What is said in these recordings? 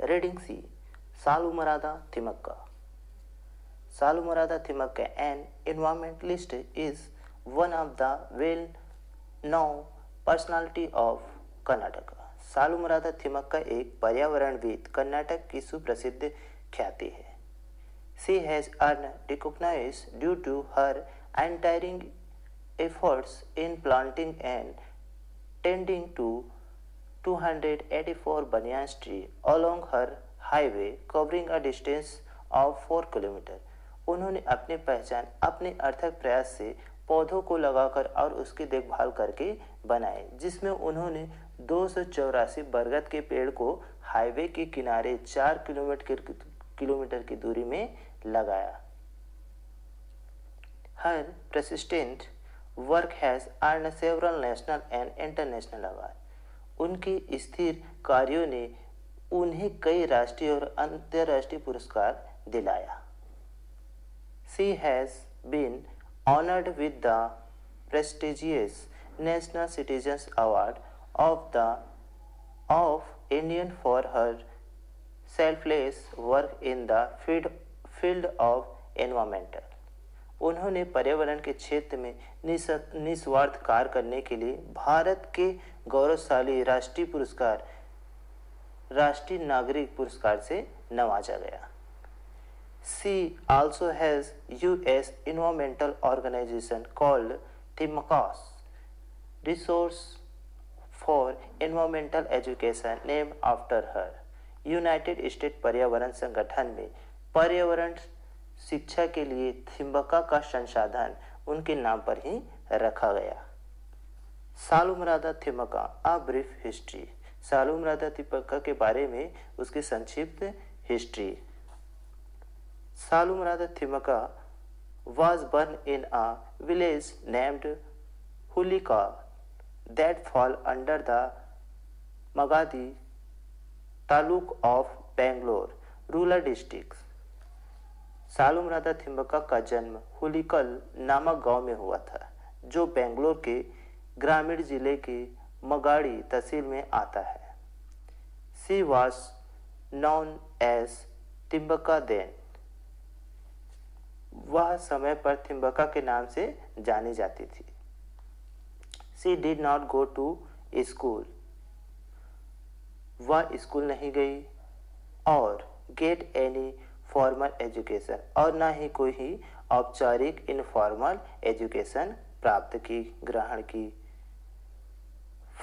Reading C. Salumarada Thimmakka. Salumarada Thimmakka, an environmentalist, is one of the well-known personality of Karnataka. सालुमरादा Thimmakka एक पर्यावरणविद कर्नाटक की सुप्रसिद्ध ख्याति है। She has earned recognition due to her untiring efforts in planting and tending to 284 banyan trees along her highway covering a distance of 4 kilometre. उन्होंने अपनी पहचान अपने अर्थक प्रयास से पौधों को लगाकर और उसकी देखभाल करके बनाए, जिसमें उन्होंने 284 बरगद के पेड़ को हाईवे के किनारे 4 किलोमीटर की दूरी में लगाया। Her persistent work has earned several national and international awards. उनकी स्थिर कार्यों ने उन्हें कई राष्ट्रीय और अंतर्राष्ट्रीय पुरस्कार दिलाया। She has been honored with the prestigious National Citizens Award of India for her selfless work in the field of environmental। उन्होंने पर्यावरण के क्षेत्र में निस्वार्थ कार्य करने के लिए भारत के गौरवशाली राष्ट्रीय पुरस्कार राष्ट्रीय नागरिक पुरस्कार से नवाजा गया। She also has U.S. environmental organization called Thimmakka's Resource for Environmental Education named after her। United state पर्यावरण संगठन में पर्यावरण शिक्षा के लिए थिम्बक्का का संसाधन उनके नाम पर ही रखा गया। Saalumarada Thimmakka a brief history. Saalumarada Thimmakka के बारे में उसकी संक्षिप्त history. Saalumarada Thimmakka was born in a village named Hulika that fall under the Magadi taluk of Bangalore rural district. Saalumarada Thimmakka का जन्म हुलिकल नामक गांव में हुआ था, जो बेंगलोर के ग्रामीण जिले के मगाड़ी तहसील में आता है। She was known as Thimmakka then. वह समय पर थिम्बक्का के नाम से जानी जाती थी। She did not go to school। वह स्कूल नहीं गई और गेट एनी फॉर्मल एजुकेशन और ना ही कोई ही औपचारिक इनफॉर्मल एजुकेशन प्राप्त की ग्रहण की।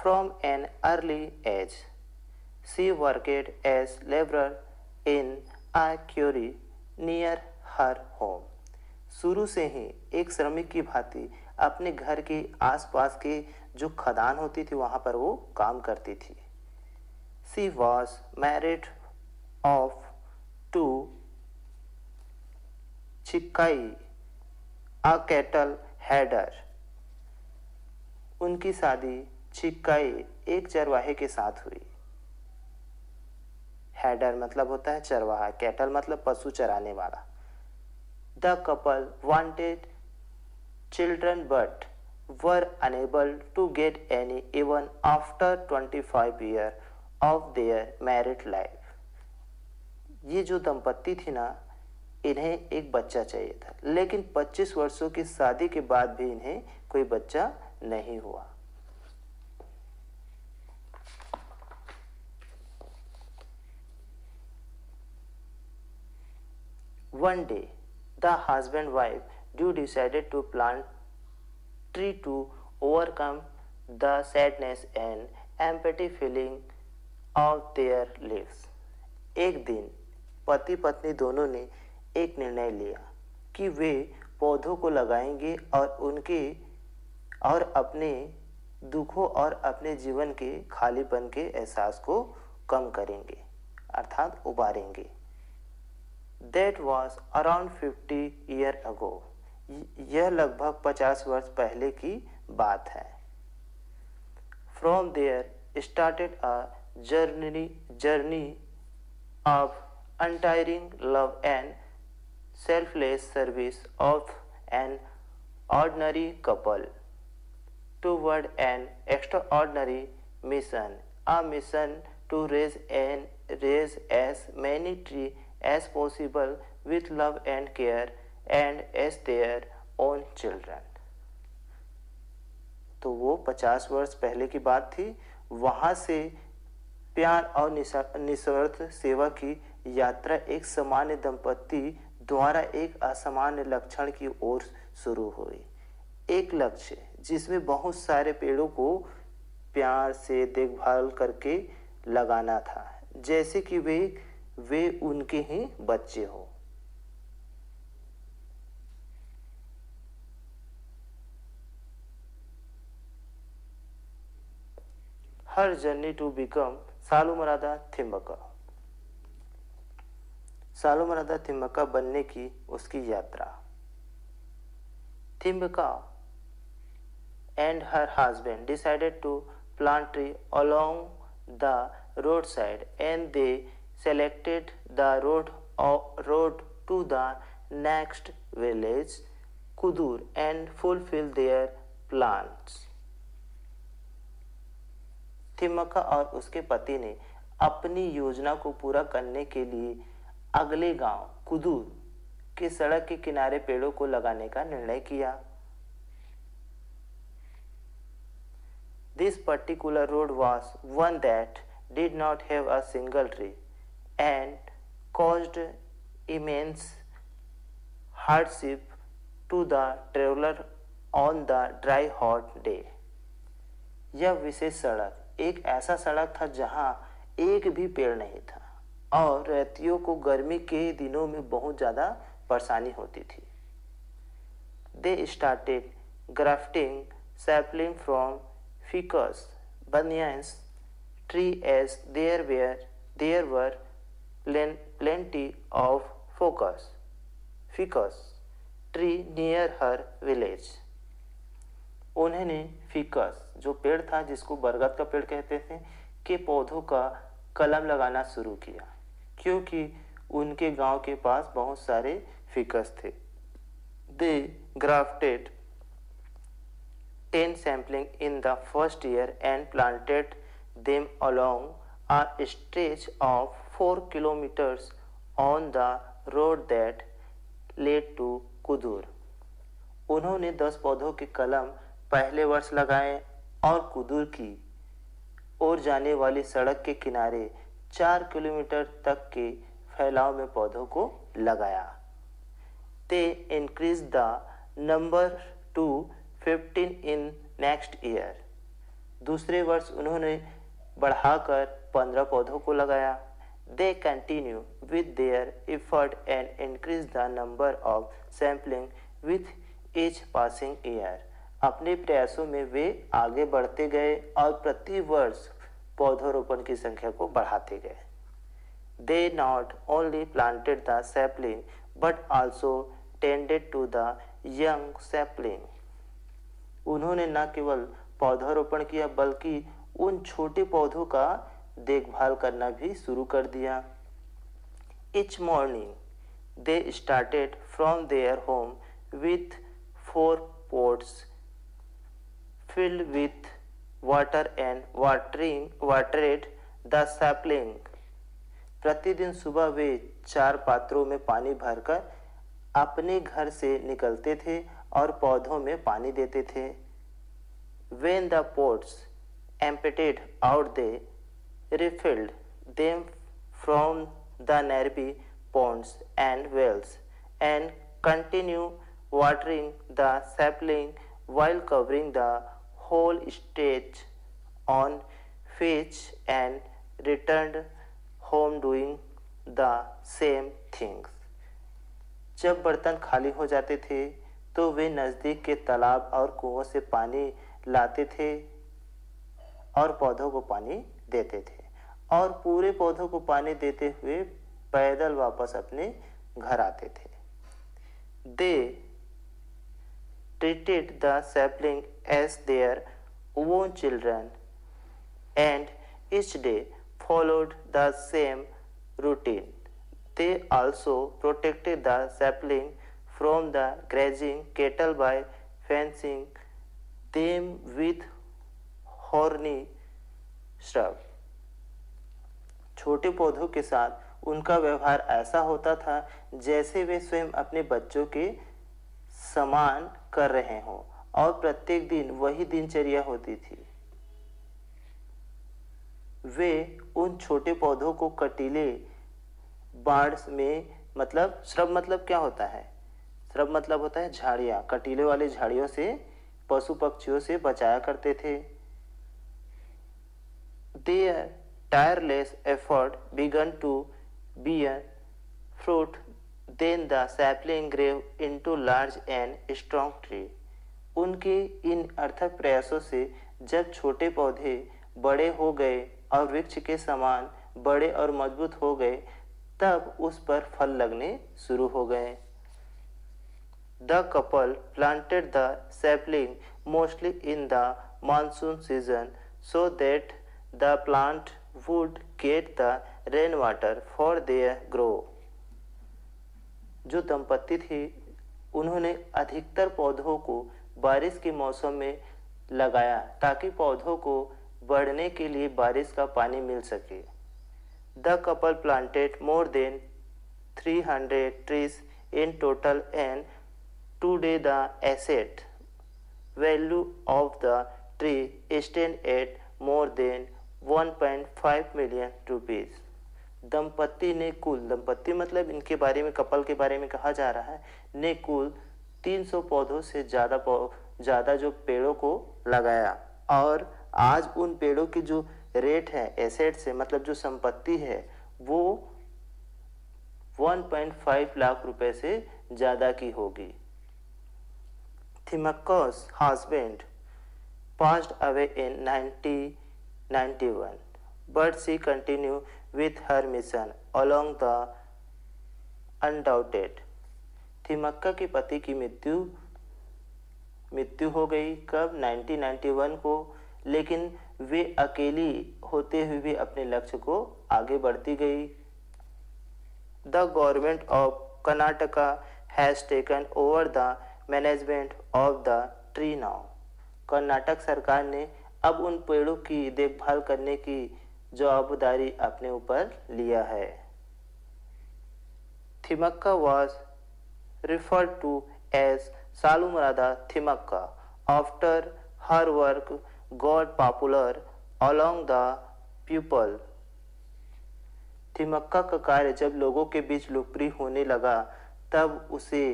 From an early age she worked as labourer in a quarry near her home. शुरू से ही एक श्रमिक की भांति अपने घर के आसपास के जो खदान होती थी वहां पर वो काम करती थी। She was married of to Chikkai, a cattle header। उनकी शादी चिक्काई एक चरवाहे के साथ हुई। हेडर मतलब होता है चरवाहा, कैटल मतलब पशु चराने वाला। The couple wanted children but were unable to get any even after 25 years of their married life। ये जो दंपत्ति थी ना, इन्हें एक बच्चा चाहिए था, लेकिन 25 वर्षों की शादी के बाद भी इन्हें कोई बच्चा नहीं हुआ। One day, the husband-wife decided to plant tree to overcome the sadness and empty feeling of their lives। एक दिन पति पत्नी दोनों ने एक निर्णय लिया कि वे पौधों को लगाएंगे और अपने दुखों और अपने जीवन के खालीपन के एहसास को कम करेंगे, अर्थात उबारेंगे। That was around 50 years ago। यह लगभग 50 वर्ष पहले की बात है। From there started a journey of untiring love and selfless service of an ordinary couple toward an extraordinary mission, a mission to raise as many trees as possible with love and care and as their own children. तो वो 50 वर्ष पहले की बात थी। वहां से प्यार और निस्वार्थ सेवा की यात्रा एक सामान्य दंपति द्वारा एक असामान्य लक्षण की ओर शुरू हुई। एक लक्ष्य जिसमें बहुत सारे पेड़ों को प्यार से देखभाल करके लगाना था, जैसे कि वे उनके ही बच्चे हो। Her journey to become Saalumarada Thimmakka. Saalumarada Thimmakka बनने की उसकी यात्रा। थिम्बक्का and her husband decided to plant tree along the roadside, and they selected the road to the next village, Kudur, and fulfilled their plans. थिम्बक्का और उसके पति ने अपनी योजना को पूरा करने के लिए अगले गांव कुदूर के सड़क के किनारे पेड़ों को लगाने का निर्णय किया। This particular road was one that did not have a single tree and caused immense hardship to the traveler on the dry hot day. यह विशेष सड़क एक ऐसा सड़क था जहां एक भी पेड़ नहीं था और यात्रियों को गर्मी के दिनों में बहुत ज़्यादा परेशानी होती थी। They started grafting sapling from ficus banyan's tree as there were plenty of ficus tree near her village. उन्होंने फिकस जो पेड़ था जिसको बरगद का पेड़ कहते थे के पौधों का कलम लगाना शुरू किया क्योंकि उनके गांव के पास बहुत सारे फिकस थे। They grafted 10 sampling in the first year and planted them along a stretch of 4 kilometers on the road that led to कुदूर। उन्होंने 10 पौधों के कलम पहले वर्ष लगाए और कुदूर की ओर जाने वाली सड़क के किनारे 4 किलोमीटर तक के फैलाव में पौधों को लगाया। They increased the number to 15 in next year. दूसरे वर्ष उन्होंने बढ़ाकर 15 पौधों को लगाया। They continue with their effort and increase the number of sampling with each passing year. अपने प्रयासों में वे आगे बढ़ते गए और प्रति वर्ष पौधरोपण की संख्या को बढ़ाते गए। They not only planted the sapling but also tended to the young sapling. उन्होंने न केवल पौधारोपण किया बल्कि उन छोटे पौधों का देखभाल करना भी शुरू कर दिया। Each morning they started from their home with 4 pots filled with water and watered the sapling. प्रतिदिन सुबह वे 4 पात्रों में पानी भरकर अपने घर से निकलते थे और पौधों में पानी देते थे। When the pots emptied out, they refilled them from the nearby ponds and wells and continue watering the sapling while covering the whole stretch on which and returned home doing the same things. जब बर्तन खाली हो जाते थे तो वे नज़दीक के तालाब और कुओं से पानी लाते थे और पौधों को पानी देते थे और पूरे पौधों को पानी देते हुए पैदल वापस अपने घर आते थे। They treated the sapling as their own children and each day followed the same routine. They also protected the sapling from the grazing cattle by fencing them with horny shrub. छोटे पौधों के साथ उनका व्यवहार ऐसा होता था जैसे वे स्वयं अपने बच्चों के समान कर रहे हों और प्रत्येक दिन वही दिनचर्या होती थी। वे उन छोटे पौधों को कटीले बाड़ में, मतलब श्रब मतलब क्या होता है? श्रब मतलब होता है झाड़ियाँ, कटीले वाले झाड़ियों से, पशु पक्षियों से बचाया करते थे। Their tireless effort began to bear fruit. Then the sapling grew into large and strong tree. उनके इन अर्थक प्रयासों से जब छोटे पौधे बड़े हो गए और वृक्ष के समान बड़े और मजबूत हो गए, तब उस पर फल लगने शुरू हो गए। The couple planted the sapling mostly in the monsoon season so that the plant would get the rainwater for their grow. जो दंपत्ति थी उन्होंने अधिकतर पौधों को बारिश के मौसम में लगाया ताकि पौधों को बढ़ने के लिए बारिश का पानी मिल सके। The couple planted more than 300 trees in total and today the asset value of the tree stands at more than 1.5 million rupees. दंपत्ति ने कुल, दंपत्ति मतलब इनके बारे में, कपल के बारे में कहा जा रहा है, ने कुल 300 पौधों से ज़्यादा जो पेड़ों को लगाया और आज उन पेड़ों की जो रेट है एसेट से, मतलब जो संपत्ति है, वो 1.5 लाख रुपए से ज़्यादा की होगी। Thimmakka's husband passed away in 1991, but she continued with her mission along the undoubted. Thimmakka के पति की मृत्यु हो गई कब? 1991 को, लेकिन वे अकेली होते हुए भी अपने लक्ष्य को आगे बढ़ती गई। The government of Karnataka has taken over the management of the tree now. Karnataka सरकार ने अब उन पेड़ों की देखभाल करने की जवाबदारी अपने ऊपर लिया है। Thimmakka was referred to as Salumarada Thimmakka after her work got popular along the people. Thimmakka का कार्य जब लोगों के बीच लोकप्रिय होने लगा तब उसे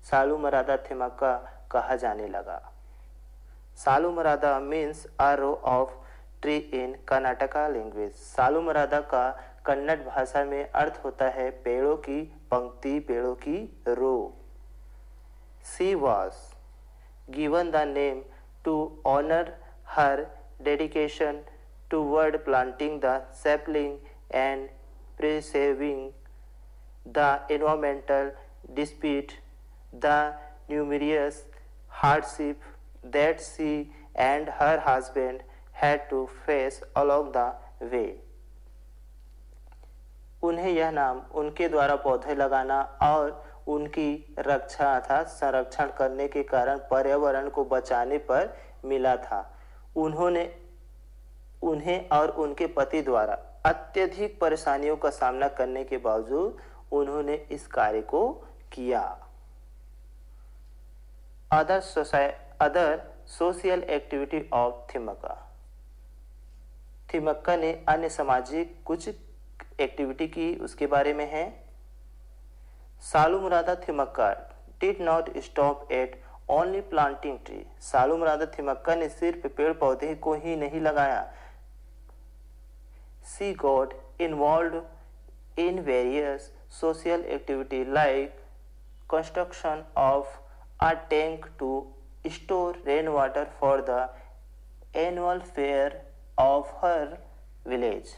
सालुमरादा थिमक्का कहा जाने लगा। Saalumarada means a row of tree in Karnataka language. Saalumarada का कन्नड़ भाषा में अर्थ होता है पेड़ों की पंक्ति, पेड़ों की रो। She was given the name to honor her dedication toward planting the sapling and preserving the environmental despite the numerous hardships that she and her husband had to face along the way. उन्हें यह नाम उनके द्वारा पौधे लगाना और उनकी रक्षा अर्थात संरक्षण करने के कारण पर्यावरण को बचाने पर मिला था। उन्हें और उनके पति द्वारा अत्यधिक परेशानियों का सामना करने के बावजूद उन्होंने इस कार्य को किया। Other social activity of Thimmakka. Thimmakka ने अन्य सामाजिक कुछ एक्टिविटी की, उसके बारे में है। Saalumarada Thimmakka did not stop at only planting tree. Saalumarada Thimmakka ने सिर्फ पेड़ पौधे को ही नहीं लगाया। She got involved in various social activities like construction of a tank to store rainwater for the annual fair of her village.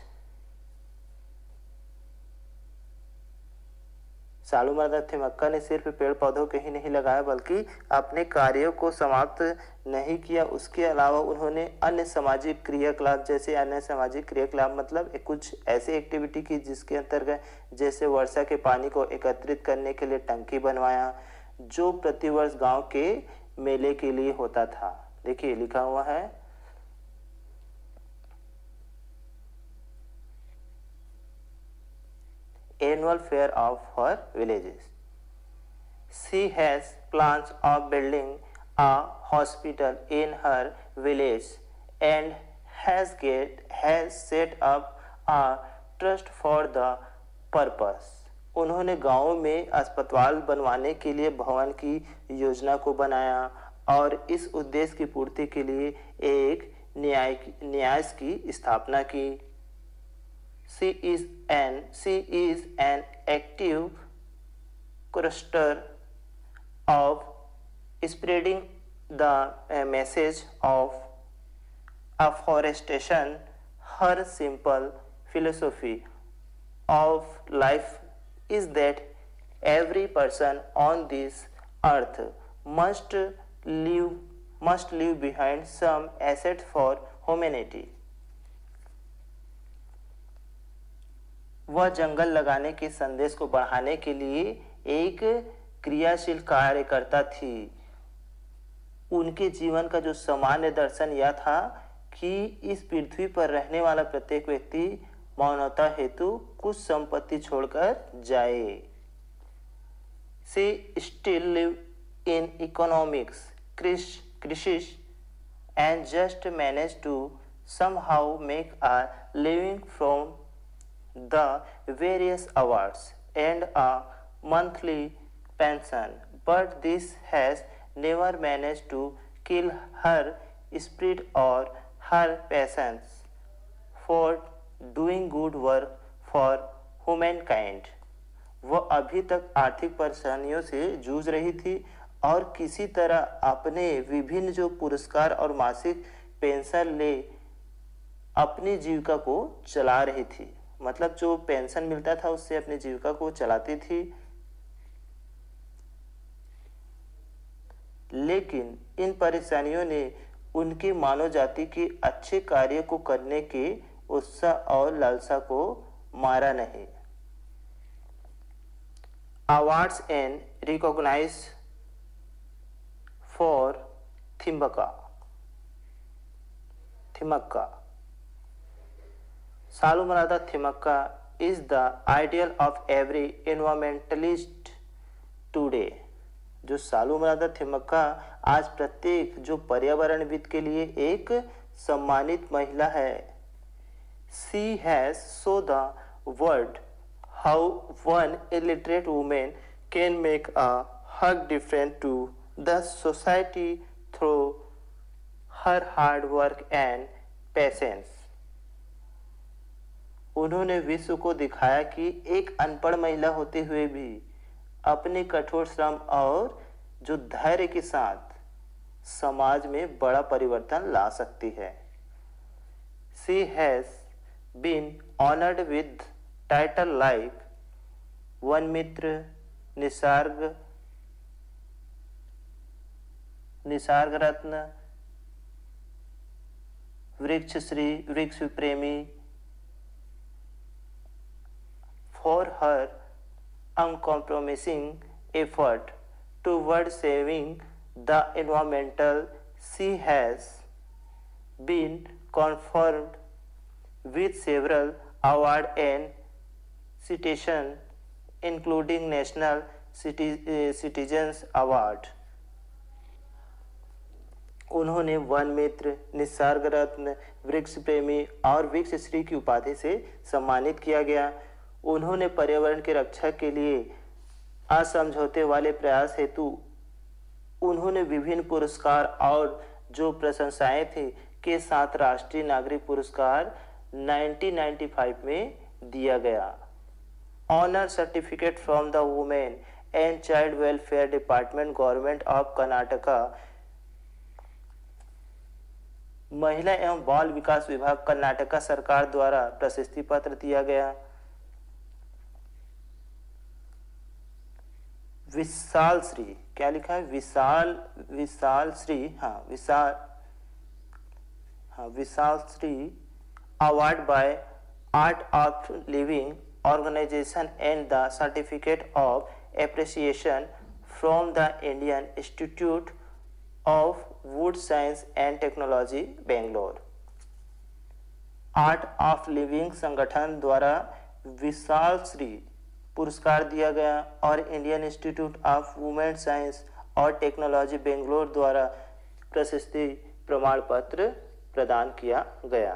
सालुमरादा Thimmakka ने सिर्फ पेड़ पौधों के ही नहीं लगाया बल्कि अपने कार्यों को समाप्त नहीं किया। उसके अलावा उन्होंने अन्य सामाजिक क्रियाकलाप, जैसे अन्य सामाजिक क्रियाकलाप मतलब कुछ ऐसी एक्टिविटी की जिसके अंतर्गत जैसे वर्षा के पानी को एकत्रित करने के लिए टंकी बनवाया जो प्रतिवर्ष गांव के मेले के लिए होता था। देखिए लिखा हुआ है annual fair of her villages. She has plans of building a hospital in her village and has set up a trust for the purpose. उन्होंने गांव में अस्पताल बनवाने के लिए भवन की योजना को बनाया और इस उद्देश्य की पूर्ति के लिए एक न्यास की स्थापना की. She is an active chorister of spreading the message of afforestation. Her simple philosophy of life is that every person on this earth must leave behind some asset for humanity. वह जंगल लगाने के संदेश को बढ़ाने के लिए एक क्रियाशील कार्यकर्ता थी. उनके जीवन का जो सामान्य दर्शन यह था कि इस पृथ्वी पर रहने वाला प्रत्येक व्यक्ति मानवता हेतु कुछ संपत्ति छोड़कर जाए. She still live in economics crisis and just managed to somehow make a living from the various awards and a monthly pension, but this has never managed to kill her spirit or her passions for doing good work for humankind. वह अभी तक आर्थिक परेशानियों से जूझ रही थी और किसी तरह अपने विभिन्न जो पुरस्कार और मासिक पेंशन ले अपनी जीविका को चला रही थी. मतलब जो पेंशन मिलता था उससे अपनी जीविका को चलाती थी. लेकिन इन परेशानियों ने उनकी मानव जाति के अच्छे कार्य को करने के उत्साह और लालसा को मारा नहीं. Awards and recognized for Thimmakka. Salumarada Thimmakka is the ideal of every environmentalist today. जो सालुमरादा थिमक्का आज प्रत्येक जो पर्यावरणविद के लिए एक सम्मानित महिला है. She has shown the world how one illiterate woman can make a hug difference to the society through her hard work and patience. उन्होंने विश्व को दिखाया कि एक अनपढ़ महिला होते हुए भी अपने कठोर श्रम और जो धैर्य के साथ समाज में बड़ा परिवर्तन ला सकती है. She has been honored with title like Vana Mitra, Nisarga Ratna, Vriksha Shri, वृक्ष प्रेमी for her uncompromising effort toward saving the environmental. She has been conferred with several awards and citations, including National Citizens Award. उन्होंने वन मित्र, निसर्ग रत्न, वृक्ष प्रेमी और वृक्ष श्री की उपाधि से सम्मानित किया गया. उन्होंने पर्यावरण की रक्षा के लिए असमझौते वाले प्रयास हेतु उन्होंने विभिन्न पुरस्कार और जो प्रशंसाएं थी के साथ राष्ट्रीय नागरिक पुरस्कार 1995 में दिया गया. Honour certificate from the women and child welfare department, government of Karnataka. महिला एवं बाल विकास विभाग कर्नाटका सरकार द्वारा प्रशस्ति पत्र दिया गया. विशाल श्री, क्या लिखा है? Vishal Shri, Vishal Shri award by art of living organisation and the certificate of appreciation from the Indian institute of wood science and technology, Bangalore. आर्ट ऑफ लिविंग संगठन द्वारा विशाल श्री पुरस्कार दिया गया और Indian institute of women science और टेक्नोलॉजी बेंगलोर द्वारा प्रशस्ति प्रमाण पत्र प्रदान किया गया।